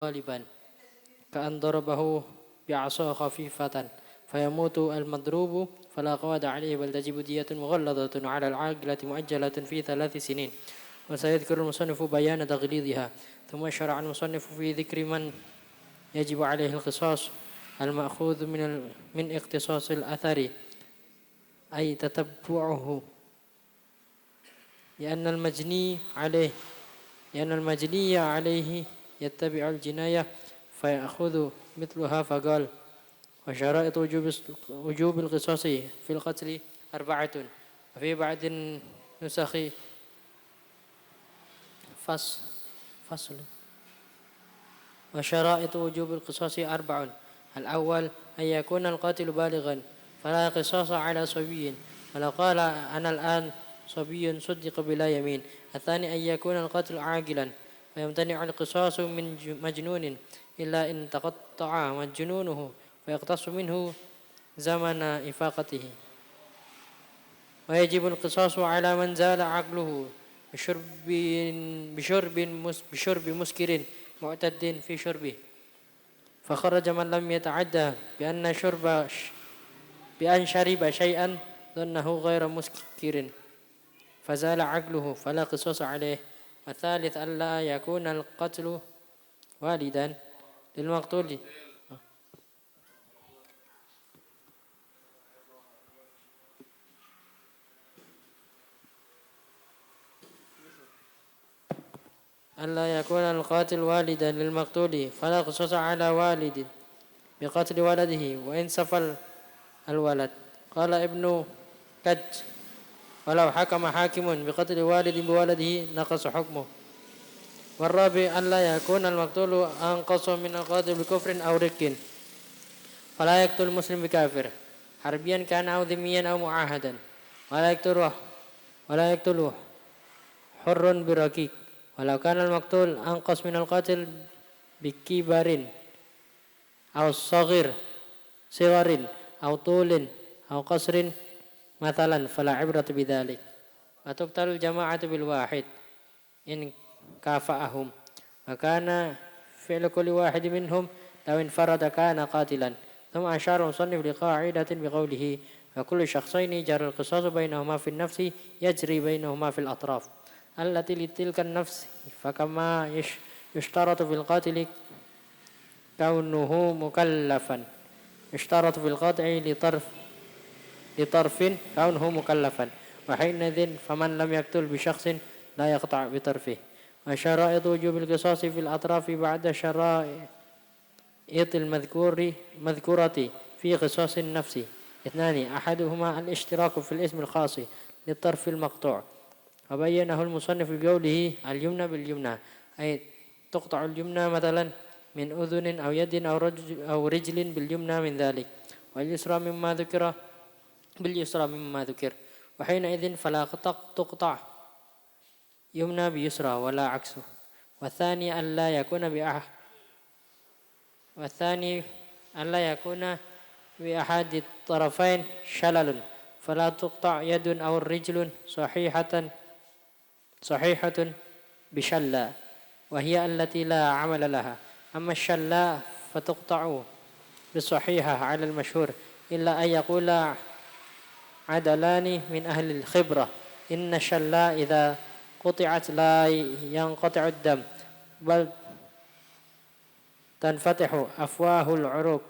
غالبا كأن ضربه بعصا خفيفة فيموت المضروب فلا قواد عليه بل تجب دية مغلظة على العاقلة مؤجلة في 3 سنين. وسيذكر المصنف بيان تغليظها، ثم شرع المصنف في ذكر من يجب عليه القصاص المأخوذ من اقتصاص الأثر، أي تتبعه، لأن المجني عليه يتبع الجناية فيأخذ مثلها. فقال: وشرائط وجوب القصاص في القتل 4. وفي بعض النسخ فصل. وشرائط وجوب القصاص 4: الأول أن يكون القاتل بالغا فلا قصاص على صبي، ولو قال أنا الآن صبي صدق بلا يمين. الثاني أن يكون القاتل عاقلا فيمتنع القصاص من مجنون إلا إن تقطع مجنونه فيقتص منه زمن إفاقته. ويجب القصاص على من زال عقله بشرب مسكر معتد في شربه، فخرج من لم يتعدى بأن شرب شيئا ظنه غير مسكر فزال عقله فلا قصاص عليه. والثالث ألا يكون القتل والدا للمقتول. ألا يكون القاتل والدا للمقتول فلا قصاص على والد بقتل ولده وإن سفل الولد. قال ابن كج: ولو حكم حاكم بقتل والد بولده نقص حكمه. والرابع ألا يكون المقتول أنقص من القاتل بكفر أو رق، فلا يقتل المسلم بكافر حربيا كان أو ذميا أو معاهدا، ولا يقتله حر برقيق. ولو كان المقتول أنقص من القاتل بكبر أو صغر أو طول أو قصر مثلا فلا عبرة بذلك. وتقتل الجماعة بالواحد إن كافأهم، وكان فعل كل واحد منهم لو انفرد كان قاتلا. ثم أشار المصنف لقاعدة بقوله: وكل شخصين جرى القصاص بينهما في النفس يجري بينهما في الأطراف التي لتلك النفس. فكما يشترط في القاتل كونه مكلفا يشترط في القاطع لطرف كونه مكلفا، وحينئذ فمن لم يقتل بشخص لا يقطع بطرفه. وشرائط وجوب القصاص في الأطراف بعد شرائط المذكورة في قصاص النفس 2: أحدهما الاشتراك في الاسم الخاص للطرف المقطوع، وبينه المصنف بقوله: اليمنى باليمنى، أي تقطع اليمنى مثلا من أذن أو يد أو رجل باليمنى من ذلك، واليسرى مما ذكر، وحينئذ فلا تقطع يمنى بيسرى ولا عكسه. والثاني ألا يكون بأحد الطرفين شلل فلا تقطع يد أو رجل صحيحة بشلة، وهي التي لا عمل لها. أما الشلاء فتقطع بالصحيحة على المشهور، إلا أن يقول عدلان من أهل الخبرة إن الشلاء إذا قطعت لا ينقطع الدم بل تنفتح أفواه الحروق.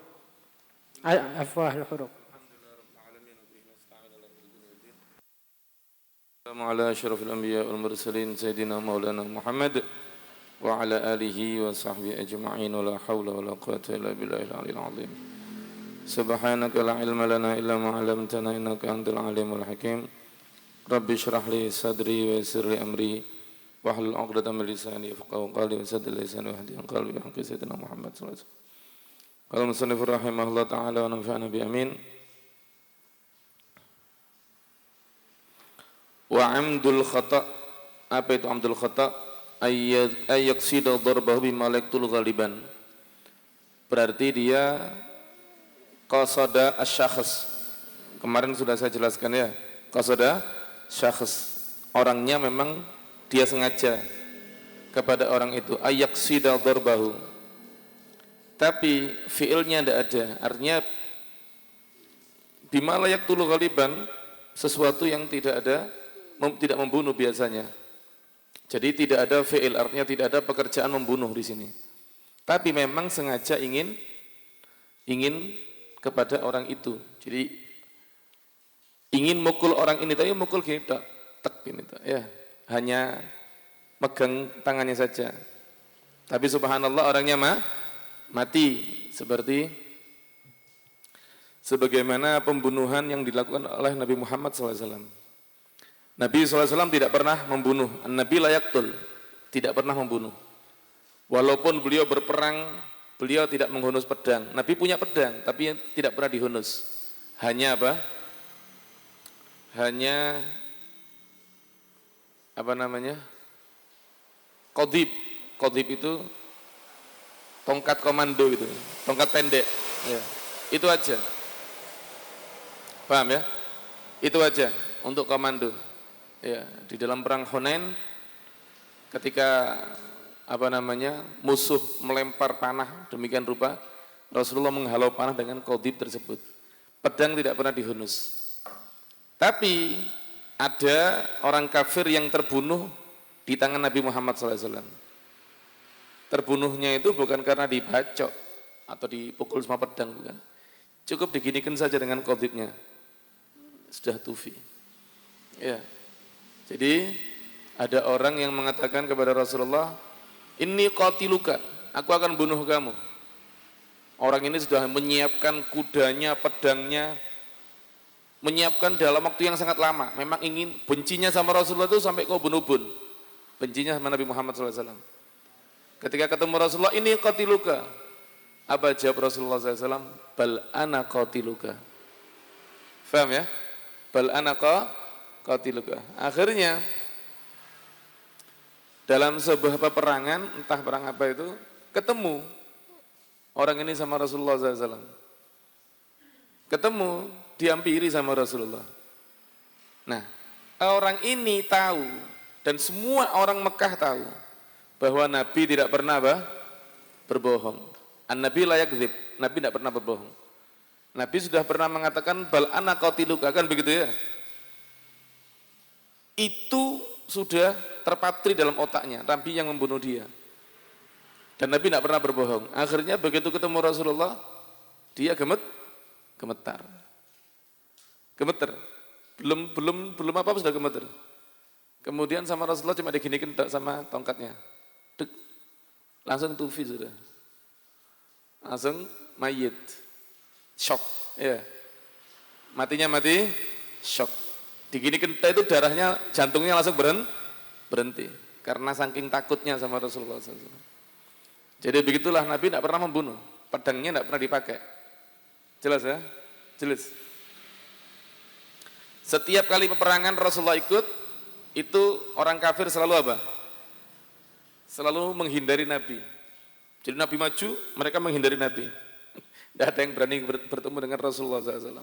السلام على أشرف الأنبياء والمرسلين سيدنا مولانا محمد وعلى آله وصحبه أجمعين ولا حول ولا قوة إلا بالله العلي العظيم. سبحانك لا علم لنا إلا ما علمتنا إنك أنت العليم الحكيم. ربي اشرح لي صدري ويسر لي أمري واحلل عقدة من لساني يفقهوا قولي وسدد لساني واهدي قلبي بحق سيدنا محمد صلى الله عليه وسلم. قال المصنف رحمه الله تعالى ونفعنا بأمين. Wa amdul khata', apa itu amdul khata'? Ayyaksida darbahu bima yaktul ghaliban. Berarti dia qasada asy-syakhs. Kemarin sudah saya jelaskan ya. Qasada syakhs. Orangnya memang dia sengaja kepada orang itu. Ayyaksida darbahu. tapi fiilnya tidak ada. Artinya bima la yaqtulu ghaliban, sesuatu yang tidak ada, tidak membunuh biasanya. Jadi tidak ada fiil, artinya tidak ada pekerjaan membunuh di sini. Tapi memang sengaja ingin kepada orang itu. Jadi ingin mukul orang ini, tapi mukul gini tak, tek gini tak, ya. Hanya megang tangannya saja. Tapi subhanallah orangnya mati seperti sebagaimana pembunuhan yang dilakukan oleh Nabi Muhammad SAW. Nabi SAW tidak pernah membunuh. Nabi la yaqtul, tidak pernah membunuh. Walaupun beliau berperang, beliau tidak menghunus pedang. Nabi punya pedang, tapi tidak pernah dihunus. Hanya apa? Hanya apa namanya? Qadhib. Qadhib itu tongkat komando gitu, tongkat pendek. Ya. Itu aja. Paham ya? Itu aja untuk komando. Ya, di dalam perang Hunain ketika apa namanya musuh melempar panah demikian rupa, Rasulullah menghalau panah dengan qadhib tersebut. Pedang tidak pernah dihunus. Tapi ada orang kafir yang terbunuh di tangan Nabi Muhammad SAW. Terbunuhnya itu bukan karena dibacok atau dipukul sama pedang, bukan. Cukup diginikan saja dengan qadhibnya. Sudah tufi. Ya. Jadi ada orang yang mengatakan kepada Rasulullah, "Inni qatiluka, aku akan bunuh kamu." Orang ini sudah menyiapkan kudanya, pedangnya, menyiapkan dalam waktu yang sangat lama. Memang ingin, bencinya sama Rasulullah itu sampai kau bunuh-bun. Bencinya sama Nabi Muhammad SAW. Ketika ketemu Rasulullah, "Ini qatiluka." Apa jawab Rasulullah SAW? "Bal ana qatiluka." Faham ya? Bal ana qatiluka. Akhirnya dalam sebuah peperangan, entah perang apa itu, ketemu orang ini sama Rasulullah SAW. Ketemu, dihampiri sama Rasulullah. Nah, orang ini tahu dan semua orang Mekah tahu bahwa Nabi tidak pernah berbohong. An-Nabi la yakdzib, Nabi tidak pernah berbohong. Nabi sudah pernah mengatakan bal ana qatiluka, kan begitu ya? Itu sudah terpatri dalam otaknya, Nabi yang membunuh dia. Dan Nabi tidak pernah berbohong. Akhirnya begitu ketemu Rasulullah, dia gemetar. Gemeter. Belum apa sudah gemeter. Kemudian sama Rasulullah cuma diginikan sama tongkatnya. Dek, langsung tufi sudah. Langsung mayit. Shock, ya. Matinya mati, shock. Diginikan itu darahnya, jantungnya langsung berhenti. Karena saking takutnya sama Rasulullah SAW. Jadi begitulah Nabi tidak pernah membunuh. Pedangnya tidak pernah dipakai. Jelas ya? Jelas. Setiap kali peperangan Rasulullah ikut, itu orang kafir selalu apa? Selalu menghindari Nabi. Jadi Nabi maju, mereka menghindari Nabi. Tidak ada yang berani bertemu dengan Rasulullah SAW.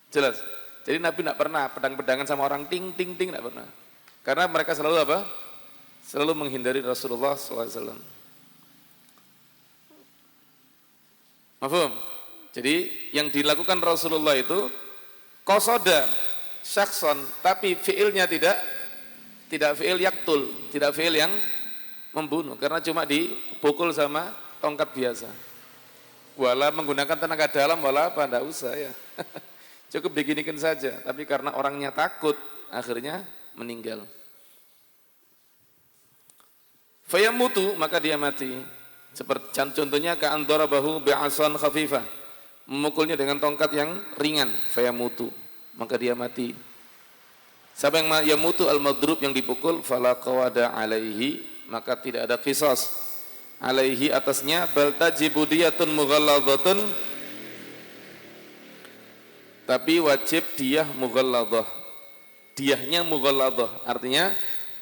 Jelas. Jadi Nabi tidak pernah pedang-pedangan sama orang ting, tidak pernah. Karena mereka selalu apa? Selalu menghindari Rasulullah SAW. Mafhum? Jadi yang dilakukan Rasulullah itu qasoda syakhson, tapi fiilnya tidak fiil yaktul, tidak fiil yang membunuh, karena cuma dipukul sama tongkat biasa. Wala menggunakan tenaga dalam, wala apa, tidak usah ya. Cukup diginikan saja, tapi karena orangnya takut, akhirnya meninggal. Fayamutu, maka dia mati. Seperti contohnya ka'andara bahu bi'asan khafifah, memukulnya dengan tongkat yang ringan. Fayamutu, maka dia mati. Siapa yang yamutu al-madrub, yang dipukul, fala qawada alaihi, maka tidak ada qisas alaihi atasnya, bal tajibu diyatun mughalladhatun, tapi wajib diyah mughalladhah. Diyahnya mughalladhah, artinya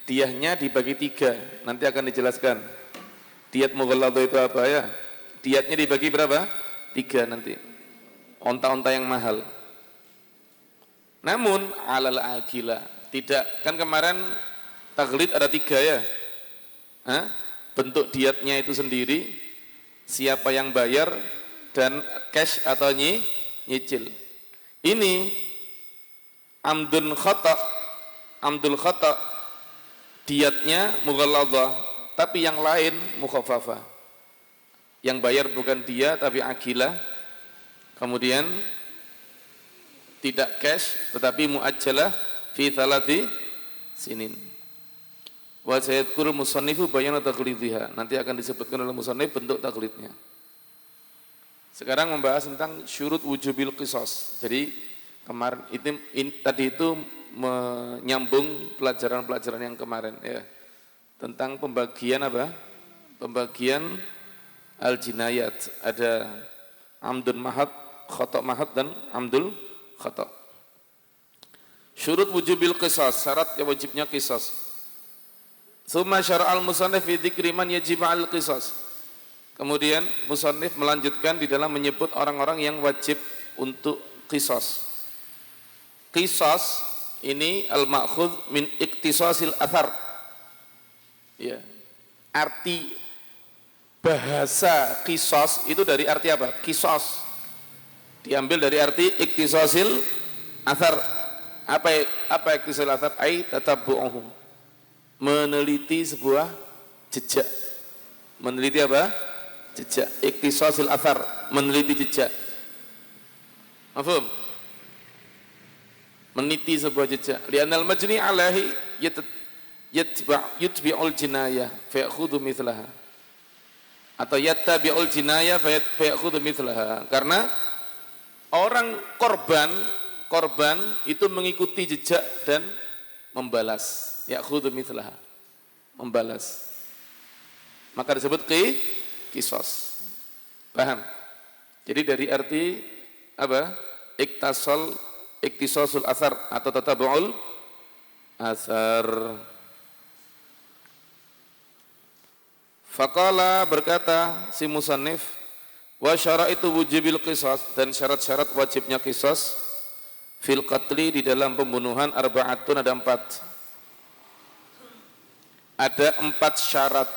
diyahnya dibagi 3. Nanti akan dijelaskan. Diyat mughalladhah itu apa ya? Diyatnya dibagi berapa? 3 nanti. Onta-onta yang mahal. Namun alal akila, tidak. Kan kemarin taglid ada 3 ya. Bentuk diyatnya itu sendiri, siapa yang bayar dan cash atau nyicil. Ini amdul khata diatnya mughalladhah, tapi yang lain mukhaffafah. Yang bayar bukan dia tapi akilah, kemudian tidak cash tetapi muajjalah fi thalathi sinin. Wa sayadkurul musannifu bayana taqlidhiha. Nanti akan disebutkan oleh musannif bentuk taklidnya. Sekarang membahas tentang syurut wujubil qisas. Jadi kemarin tadi itu menyambung pelajaran-pelajaran yang kemarin ya. Tentang pembagian apa? Pembagian al-jinayat. Ada amdun mahad, khata' mahad dan amdul khata'. Syurut wujubil qisas, syarat yang wajibnya qisas. Tsumma syara'al musannif fi dzikri man yajib 'al qisas. Kemudian musannif melanjutkan di dalam menyebut orang-orang yang wajib untuk qisas. Qisas ini al-ma'khudz min iktisasil athar. Ya. Arti bahasa qisas itu dari arti apa? Qisas. Diambil dari arti iktisasil athar. Apa iktisasil athar? Ai tatabbu'uhum. Meneliti sebuah jejak. Meneliti apa? Jejak. Iktisasil athar, meneliti jejak. Mafhum? Meneliti sebuah jejak. Li'anal majni alaihi yutbi'ul jinayah fayakhudhu mithlaha. Atau yattabi'ul jinayah fayakhudhu mithlaha. Karena orang korban itu mengikuti jejak dan membalas. Yakhudhu mithlaha, membalas. Maka disebut qisas. Paham? Jadi dari arti apa? Iktisasul athar atau tatabu'ul athar. Faqala berkata si musannif, wa syara'itu wujubil qisas, dan syarat-syarat wajibnya qisas fil qatli di dalam pembunuhan arba'atun ada 4. Ada 4 syarat.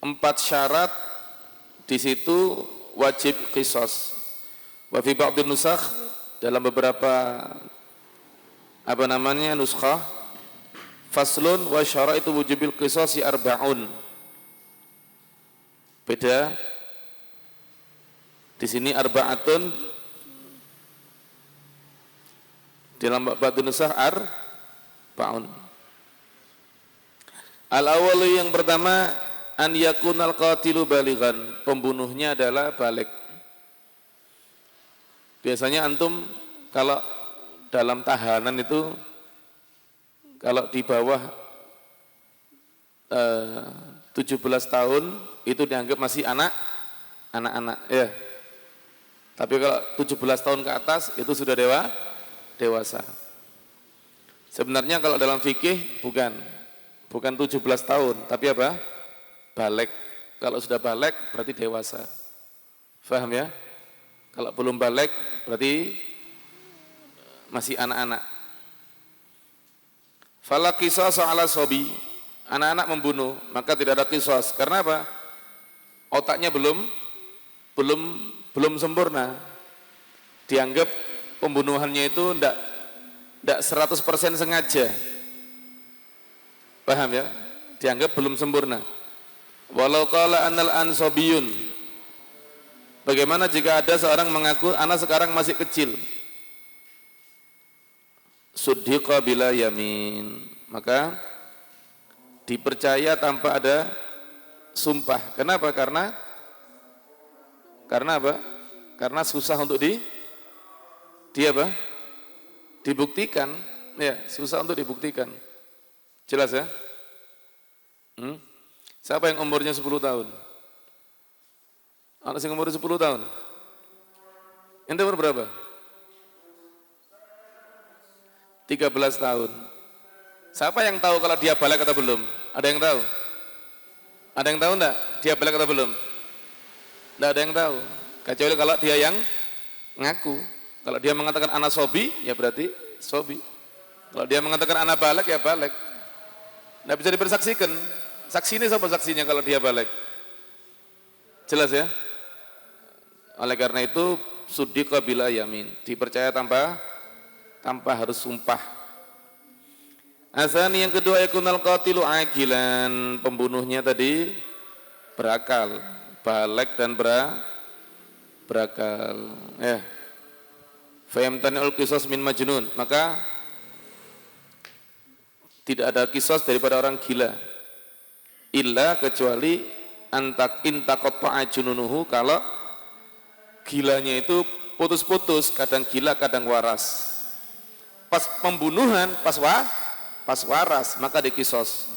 4 syarat di situ wajib qisas. Wa fi ba'dhin nusakh, dalam beberapa nuskah, faslun wa syaraitu wujubil qisasi arba'un. Beda. Di sini arba'atun, dalam ba'dhin nusakh arba'un. Al-awwalu yang pertama, an yakunal qatilu balighan, pembunuhnya adalah baligh. Biasanya antum kalau dalam tahanan itu kalau di bawah 17 tahun itu dianggap masih anak-anak ya. Tapi kalau 17 tahun ke atas itu sudah dewasa. Sebenarnya kalau dalam fikih bukan 17 tahun, tapi apa? Baligh. Kalau sudah baligh berarti dewasa. Faham ya? Kalau belum baligh berarti masih anak-anak. Fala qisas ala sobi, anak-anak membunuh, maka tidak ada qisas. Karena apa? Otaknya belum sempurna. Dianggap pembunuhannya itu tidak 100% sengaja. Paham ya? Dianggap belum sempurna. Walau qala annal ansobiyun, bagaimana jika ada seorang mengaku anak sekarang masih kecil? Suddiqa bila yamin, maka dipercaya tanpa ada sumpah. Kenapa? Karena apa? Karena susah untuk dibuktikan. Ya, susah untuk dibuktikan. Jelas ya? Siapa yang umurnya 10 tahun? Anak yang umurnya 10 tahun? Ente umur berapa? 13 tahun. Siapa yang tahu kalau dia balik atau belum? Ada yang tahu? Ada yang tahu enggak? Dia balik atau belum? Enggak ada yang tahu. Kecuali kalau dia yang ngaku. Kalau dia mengatakan anak sobi, ya berarti sobi. Kalau dia mengatakan anak balik, ya balik. Nggak bisa dipersaksikan. Saksi ini siapa saksinya kalau dia balik? Jelas ya? Oleh karena itu suddiqa bila yamin, dipercaya tanpa harus sumpah. Asani yang kedua, yakunal qatilu agilan, pembunuhnya tadi berakal, balik dan berakal. Ya. Fayamtani'ul qisas min majnun, maka tidak ada kisos daripada orang gila. Illa kecuali intaqatta'a jununuhu, kalau gilanya itu putus-putus, kadang gila kadang waras. Pas pembunuhan, pas waras, maka dikisos.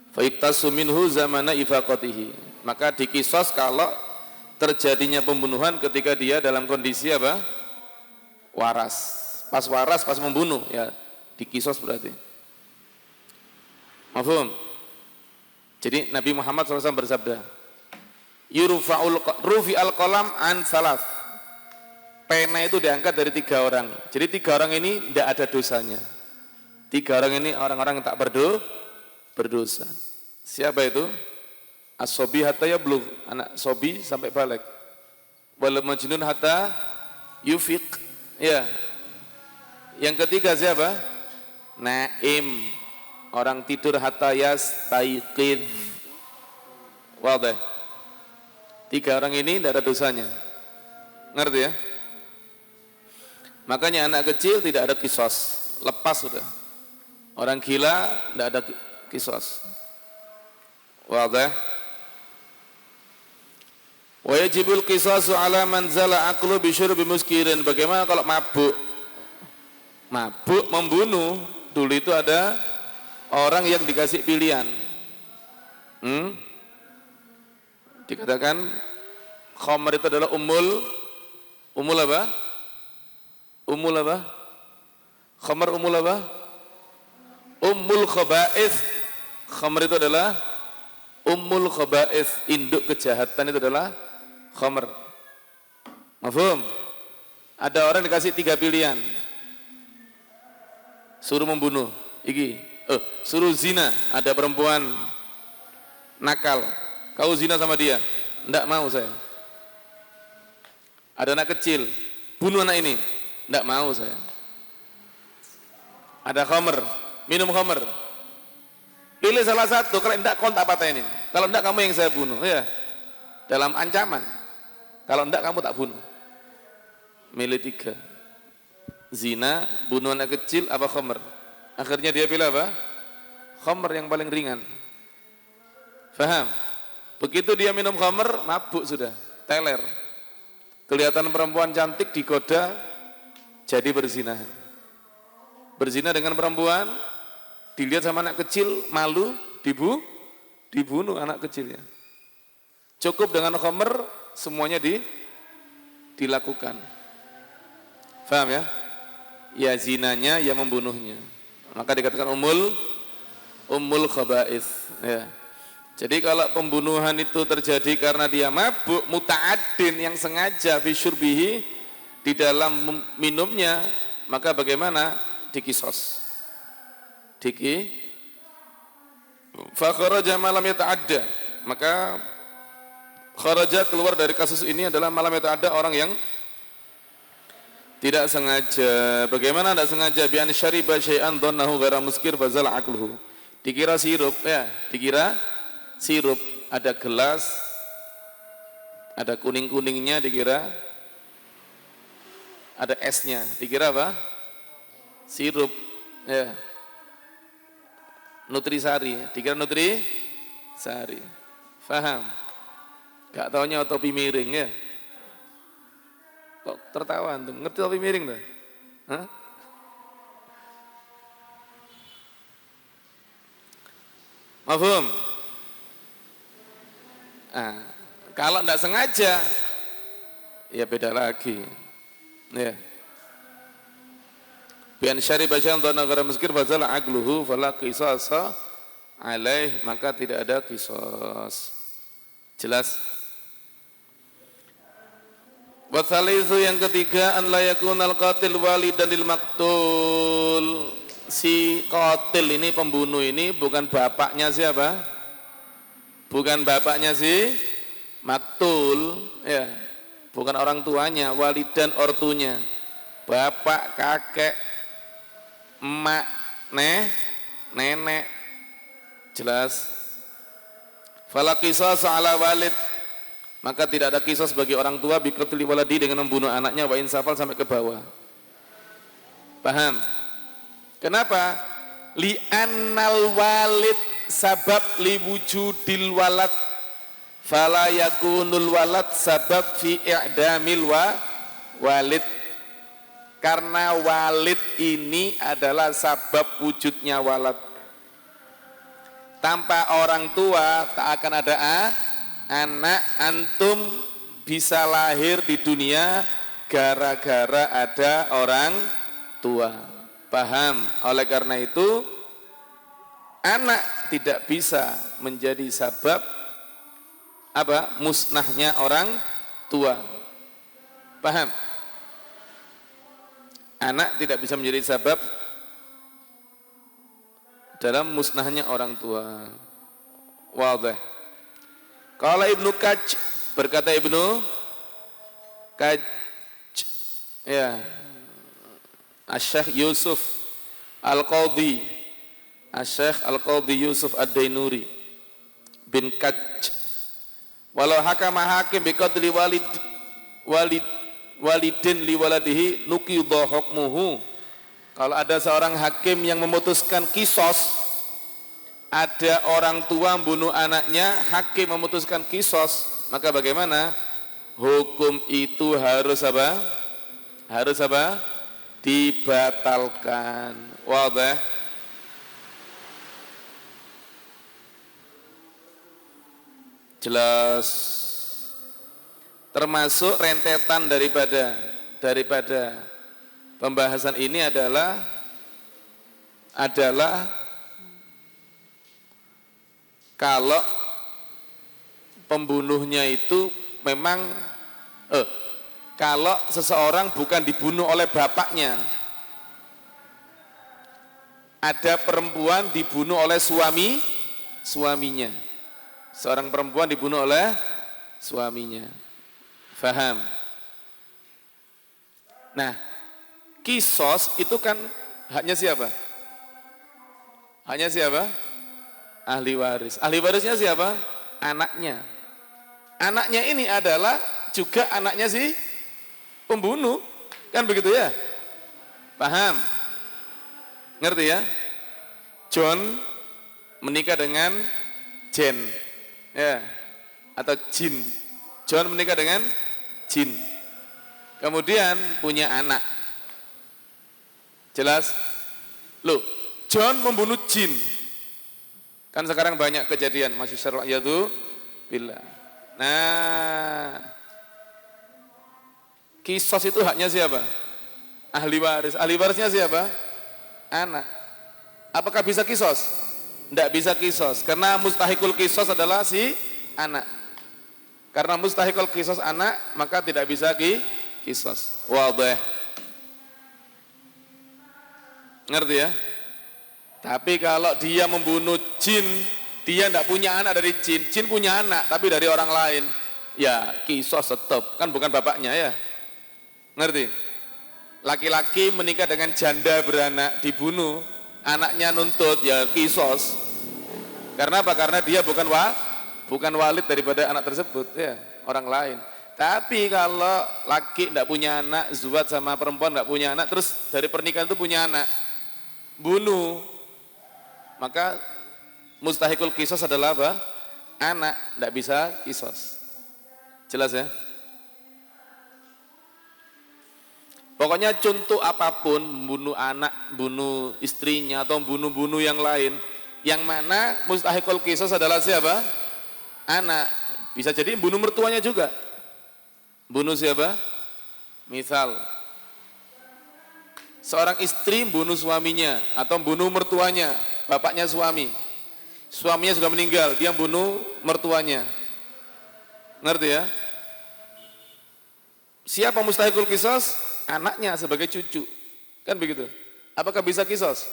Fa iktasu minhu zamana ifaqatihi, maka dikisos kalau terjadinya pembunuhan ketika dia dalam kondisi apa? Waras. Pas membunuh, ya dikisos berarti. Mafhum? Jadi Nabi Muhammad SAW bersabda, rufi'al qalam an salaf. Pena itu diangkat dari 3 orang. Jadi 3 orang ini tidak ada dosanya. 3 orang ini orang-orang yang tak berdosa. Siapa itu? As-sobi hatta yablugh, anak sobi sampai balik. Wal majnun hatta yufiq. Ya. Yang ketiga siapa? Naim, orang tidur hatta yastaiqidh. Wadah. 3 orang ini tidak ada dosanya. Ngerti ya? Makanya anak kecil tidak ada kisos, lepas sudah. Orang gila tidak ada kisos. Wadah. Wa yajibul qisasu ala man zala aqlu bi syurbi muskirin. Bagaimana kalau mabuk? Mabuk membunuh. Dulu itu ada orang yang dikasih pilihan. Dikatakan khamr itu adalah umul apa? Umul apa? Khamr umul apa? Ummul khaba'ith. Khamr itu adalah ummul khaba'ith, induk kejahatan itu adalah khamr. Mafhum? Ada orang dikasih 3 pilihan. Suruh membunuh, suruh zina, ada perempuan nakal, kau zina sama dia, enggak mau saya. Ada anak kecil, bunuh anak ini, enggak mau saya. Ada khamr, minum khamr, pilih salah satu, kalau enggak kontak patahin ini, kalau enggak kamu yang saya bunuh, ya, dalam ancaman, kalau enggak kamu tak bunuh. Milih 3. Zina, bunuh anak kecil, apa khamr? Akhirnya dia pilih apa? Khamr yang paling ringan. Faham? Begitu dia minum khamr, mabuk sudah, teler. Kelihatan perempuan cantik digoda, jadi berzina. Berzina dengan perempuan, dilihat sama anak kecil, malu, dibunuh anak kecilnya. Cukup dengan khamr, semuanya dilakukan. Faham ya? Ya zinanya, ya membunuhnya. Maka dikatakan ummul khaba'ith. Ya. Jadi kalau pembunuhan itu terjadi karena dia mabuk, muta'addin, yang sengaja bisyurbihi, di dalam minumnya, maka bagaimana? Dikisos. Fa kharaja malam yata'adda. Maka kharaja, keluar dari kasus ini adalah malam yata'adda, orang yang tidak sengaja. Bagaimana tidak sengaja? Bi an syariba syai'an dhannahu ghaira muskir fazal aqluhu. Dikira sirup, ya, dikira sirup, ada gelas, ada kuning-kuningnya, dikira ada esnya, dikira apa? Sirup, ya. Nutrisari, dikira nutrisari. Faham? Gak taunya topi miring, ya. Kok tertawa antum? Ngerti topi miring tuh? Hah? Mafhum? Kalau enggak sengaja, ya beda lagi. Ya. Bian syariba syai'an dhanna ghairu muskir fazala aqluhu fala qisasa alaih, maka tidak ada qisas. Jelas? Wasalisu, yang ketiga, an la yakunal qatil walidan lil maktul. Si qatil ini, pembunuh ini, bukan bapaknya siapa? Bukan bapaknya si Maktul, ya, bukan orang tuanya, walidan ortunya, bapak, kakek, emak, nenek, jelas. Fala qisas ala walid, maka tidak ada qisas bagi orang tua biqatli waladi dengan membunuh anaknya wa insafal sampai ke bawah. Paham? Kenapa? Li annal walid sabab li wujudil walad fala yakunul walad sabab fi i'damil walid. Karena walid ini adalah sabab wujudnya walad. Tanpa orang tua tak akan ada anak. Antum bisa lahir di dunia gara-gara ada orang tua. Paham? Oleh karena itu anak tidak bisa menjadi sabab musnahnya orang tua. Paham? Anak tidak bisa menjadi sabab dalam musnahnya orang tua. Wadih. Qala Ibnu Kaj, berkata Ibnu Kaj, ya, Asy-Syaikh Yusuf Al-Qadhi, Asy-Syaikh Al-Qadhi Yusuf Ad-Dainuri bin Kaj, walau hakama hakim biqatli walidin li waladihi nuqidha hukmuhu. Kalau ada seorang hakim yang memutuskan kisos, ada orang tua membunuh anaknya, hakim memutuskan kisos, maka bagaimana? Hukum itu harus apa? Harus apa? Dibatalkan. Wadah. Jelas. Termasuk rentetan daripada pembahasan ini adalah kalau pembunuhnya itu memang kalau seseorang bukan dibunuh oleh bapaknya, ada perempuan dibunuh oleh suaminya, seorang perempuan dibunuh oleh suaminya. Faham? Nah, kisos itu kan haknya siapa? Haknya siapa? Ahli waris. Ahli warisnya siapa? Anaknya. Anaknya ini adalah juga anaknya si pembunuh. Kan begitu ya? Paham? Ngerti ya? John menikah dengan Jen. Ya. Atau Jin. John menikah dengan Jin. Kemudian punya anak. Jelas? Loh, John membunuh Jin. Kan sekarang banyak kejadian masih syar'iyatu billah. Nah, kisos itu haknya siapa? Ahli waris. Ahli warisnya siapa? Anak. Apakah bisa kisos? Tidak bisa kisos. Karena mustahikul kisos adalah si anak. Karena mustahikul kisos anak, maka tidak bisa kisos. Wadah. Ngerti ya? Tapi kalau dia membunuh jin, dia tidak punya anak dari jin, jin punya anak tapi dari orang lain, ya kisos tetap, kan bukan bapaknya ya. Ngerti? Laki-laki menikah dengan janda beranak, dibunuh, anaknya nuntut, ya kisos. Karena apa? Karena dia bukan walid daripada anak tersebut, ya orang lain. Tapi kalau laki tidak punya anak, zuwat sama perempuan tidak punya anak, terus dari pernikahan itu punya anak, bunuh, maka mustahikul kisos adalah apa? Anak, tidak bisa kisos. Jelas ya? Pokoknya contoh apapun, bunuh anak, bunuh istrinya, atau bunuh yang lain, yang mana mustahikul kisos adalah siapa? Anak. Bisa jadi bunuh mertuanya juga. Bunuh siapa? Misal, seorang istri bunuh suaminya, atau bunuh mertuanya, bapaknya suami. Suaminya sudah meninggal, dia bunuh mertuanya. Ngerti ya? Siapa mustahikul kisos? Anaknya sebagai cucu. Kan begitu. Apakah bisa kisos?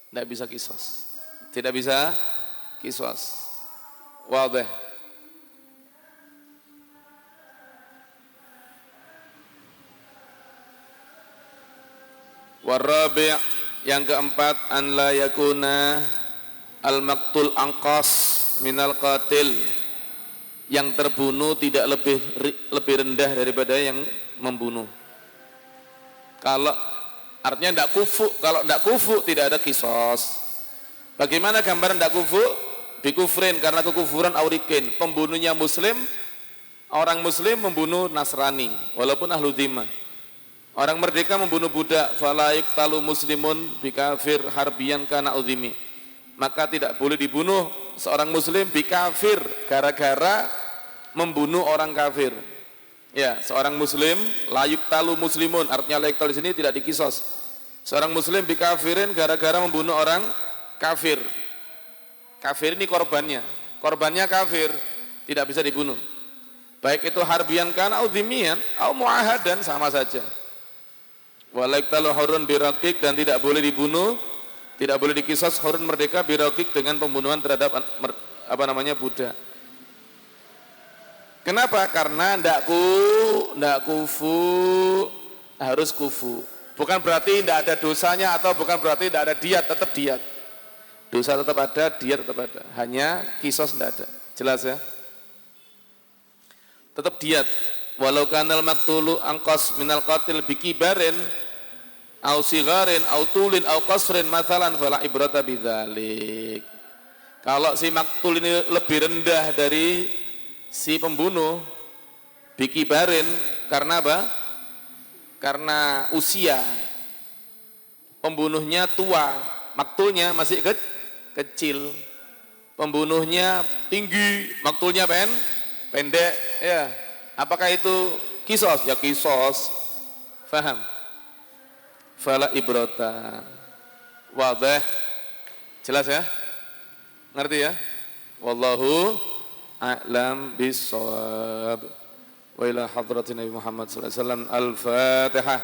Tidak bisa kisos. Tidak bisa kisos. Wadah. Warabi' yang keempat an la yakuna al maktul angkos minal qatil, yang terbunuh tidak lebih rendah daripada yang membunuh. Kalau artinya tidak kufu, kalau tidak kufu tidak ada kisos. Bagaimana gambaran tidak kufu? Bikufrin, karena kekufuran aurikin. Pembunuhnya muslim, orang muslim membunuh Nasrani walaupun ahlu dhimah. Orang merdeka membunuh budak, fala yuqtalu muslimun bikafir harbiyan kana udhimi. Maka tidak boleh dibunuh seorang muslim bikafir gara-gara membunuh orang kafir. Ya, seorang muslim la yuqtalu muslimun, artinya la yuqtalu di sini tidak dikisos. Seorang muslim bikafirin gara-gara membunuh orang kafir. Kafir ini korbannya kafir, tidak bisa dibunuh. Baik itu harbiyan kan au dhimiyan au muahadan, sama saja. Wala yuqtalu hurun birakik, dan tidak boleh dibunuh, tidak boleh dikisos hurun merdeka birakik dengan pembunuhan terhadap budak. Kenapa? Karena ndak kufu, harus kufu. Bukan berarti tidak ada dosanya atau bukan berarti tidak ada diat, tetap diat. Dosa tetap ada, diat tetap ada. Hanya kisos tidak ada. Jelas ya? Tetap diat. Walau kanal maktulu angkos minal qatil bikibarin au sigarin au tulin au qasrin masalan fala ibrata bidzalik. Kalau si maktul ini lebih rendah dari si pembunuh bikibarin, karena apa? Karena usia. Pembunuhnya tua, maktulnya masih kecil. Pembunuhnya tinggi, maktulnya pendek, ya. Apakah itu kisos? Ya kisos. Faham? Fala ibrata. Wadah. Jelas ya? Ngerti ya? Wallahu a'lam bis-shawab. Wa ila hadratin Nabi Muhammad sallallahu alaihi wasallam. Al-Fatihah.